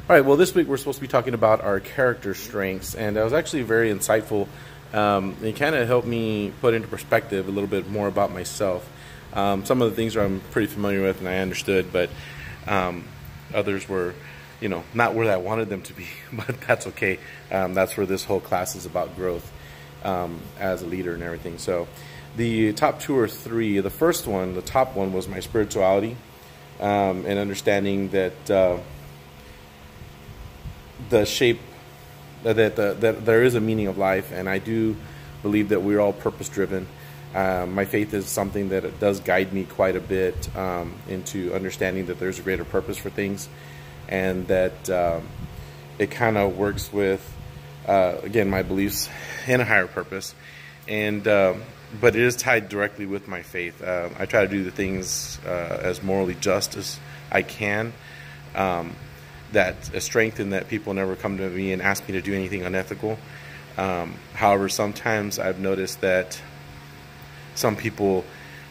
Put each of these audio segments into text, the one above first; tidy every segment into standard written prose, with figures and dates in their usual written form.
All right, well, this week we're supposed to be talking about our character strengths, and that was actually very insightful. It kind of helped me put into perspective a little bit more about myself. Some of the things I'm pretty familiar with and I understood, but others were, not where I wanted them to be, but that's okay. That's where this whole class is about growth as a leader and everything. So the top two or three, the first one, the top one was my spirituality and understanding that the shape that there is a meaning of life, and I do believe that we're all purpose-driven. My faith is something that it does guide me quite a bit into understanding that there's a greater purpose for things, and that it kind of works with again, my beliefs in a higher purpose, and but it is tied directly with my faith. I try to do the things as morally just as I can. That a strength in that people never come to me and ask me to do anything unethical. However, sometimes I've noticed that some people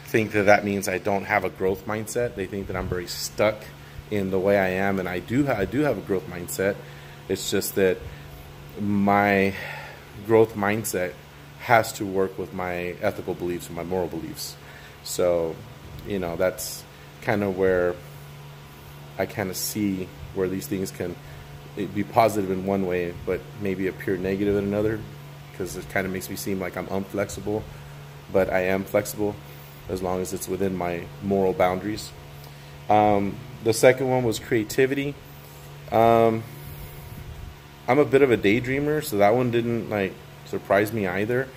think that that means I don't have a growth mindset. They think that I'm very stuck in the way I am, and I do have a growth mindset. It's just that my growth mindset has to work with my ethical beliefs and my moral beliefs. So, that's kind of where I kind of see where these things can be positive in one way, but maybe appear negative in another, because it kind of makes me seem like I'm unflexible, but I am flexible as long as it's within my moral boundaries. The second one was creativity. I'm a bit of a daydreamer, so that one didn't surprise me either.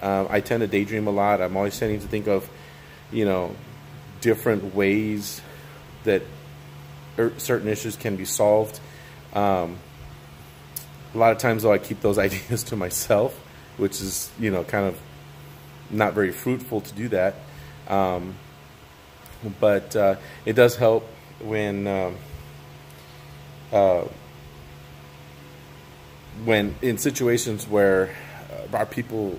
I tend to daydream a lot. I'm always tending to think of, different ways that certain issues can be solved. A lot of times, though, I keep those ideas to myself, which is, kind of not very fruitful to do that. But it does help when in situations where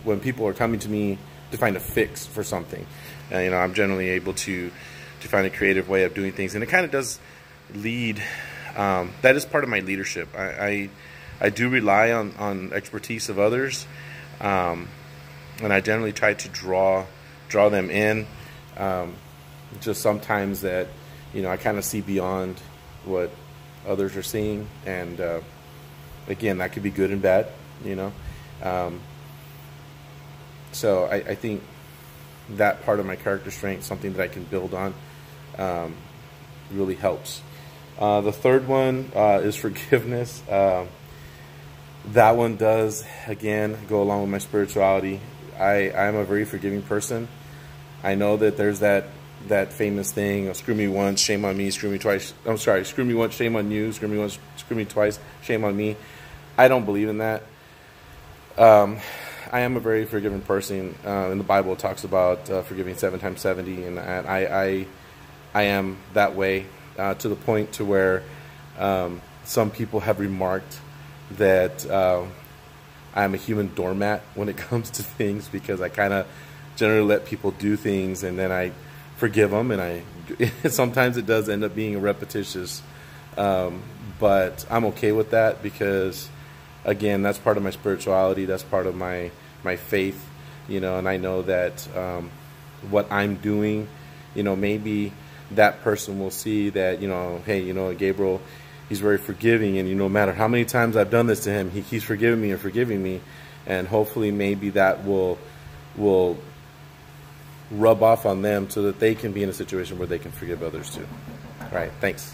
when people are coming to me to find a fix for something, I'm generally able to find a creative way of doing things, and it kind of does lead. That is part of my leadership. I do rely on expertise of others, and I generally try to draw them in. Just sometimes that I kind of see beyond what others are seeing, and again, that could be good and bad. So I think that part of my character strength, something that I can build on, really helps. The third one is forgiveness. That one does, again, go along with my spirituality. I'm a very forgiving person. I know that there's that famous thing, screw me once, shame on me, screw me twice. I'm sorry, screw me once, shame on you, screw me once, screw me twice, shame on me. I don't believe in that. I am a very forgiving person. In the Bible, it talks about forgiving 7 times 70, and I am that way. To the point to where some people have remarked that I'm a human doormat when it comes to things, because I kind of generally let people do things and then I forgive them, and sometimes it does end up being repetitious, but I'm okay with that, because again, that's part of my spirituality, that's part of my faith, and I know that what I'm doing, maybe that person will see that, hey, Gabriel, he's very forgiving, and no matter how many times I've done this to him, he's forgiven me and forgiving me, and hopefully maybe that will rub off on them so that they can be in a situation where they can forgive others too. All right, thanks.